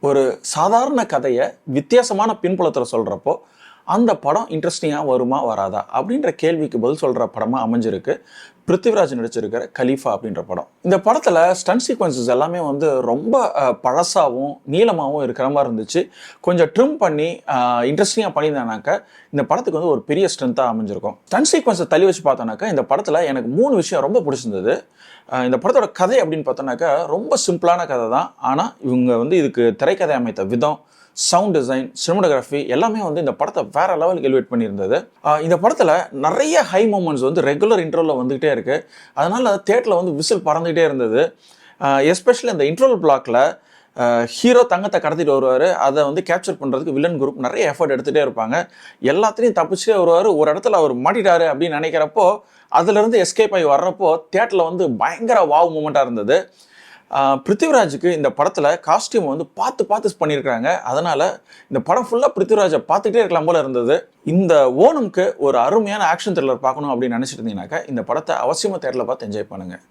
ஒரு சாதாரண கதையை வித்தியாசமான பின்புலத்தில் சொல்கிறப்போ அந்த படம் இன்ட்ரெஸ்டிங்காக வருமா வராதா அப்படின்ற கேள்விக்கு பதில் சொல்கிற படமாக அமைஞ்சிருக்கு பிருத்திவிராஜ் நடிச்சிருக்கிற கலீஃபா அப்படின்ற படம். இந்த படத்தில் ஸ்டன்ட் சீக்வன்சஸ் எல்லாமே வந்து ரொம்ப பழசாகவும் நீளமாகவும் இருக்கிற மாதிரி இருந்துச்சு. கொஞ்சம் ட்ரிம் பண்ணி இன்ட்ரெஸ்டிங்காக பண்ணியிருந்தானாக்கா இந்த படத்துக்கு வந்து ஒரு பெரிய ஸ்ட்ரென்த்தாக அமைஞ்சிருக்கும். ஸ்டன்ட் சீக்வன்ஸை தள்ளி வச்சு பார்த்தோன்னாக்கா இந்த படத்தில் எனக்கு 3 விஷயம் ரொம்ப பிடிச்சிருந்தது. இந்த படத்தோட கதை அப்படின்னு பார்த்தோன்னாக்கா ரொம்ப சிம்பிளான கதை தான். ஆனால் இவங்க வந்து இதுக்கு திரைக்கதை அமைத்த விதம், சவுண்ட் டிசைன், சினிமோட்டோகிராஃபி எல்லாமே வந்து இந்த படத்தை வேற லெவலுக்கு எலிவேட் பண்ணியிருந்தது. இந்த படத்தில் நிறைய ஹை மூமெண்ட்ஸ் வந்து ரெகுலர் இன்ட்ரோவில் வந்துகிட்டே இருக்கு. அதனால தேட்டரில் வந்து விசில் பறந்துகிட்டே இருந்தது. எஸ்பெஷலி அந்த இன்ட்ரோல் பிளாக்ல ஹீரோ தங்கத்தை கடத்திட்டு வருவார். அதை வந்து கேப்சர் பண்ணுறதுக்கு வில்லன் குரூப் நிறைய எஃபர்ட் எடுத்துகிட்டே இருப்பாங்க. எல்லாத்தையும் தப்பிச்சுட்டே வருவார். ஒரு இடத்துல அவர் மாட்டிட்டாரு அப்படின்னு நினைக்கிறப்போ அதுலேருந்து எஸ்கேப் ஆகி வர்றப்போ தேட்டரில் வந்து பயங்கர வாவ் மூமெண்ட்டாக இருந்தது. பிருத்திவிராஜுக்கு இந்த படத்தில் காஸ்டியூம் வந்து பார்த்து பண்ணியிருக்காங்க. அதனால் இந்த படம் ஃபுல்லாக பிருத்திவிராஜை பார்த்துக்கிட்டே இருக்கலாம் போல இருந்தது. இந்த ஓணம்க்கு ஒரு அருமையான ஆக்ஷன் த்ரில்லர் பார்க்கணும் அப்படின்னு நினச்சிட்டு இருந்தீங்கன்னாக்கா இந்த படத்தை அவசியமாக தேட்டரில் பார்த்து என்ஜாய் பண்ணுங்கள்.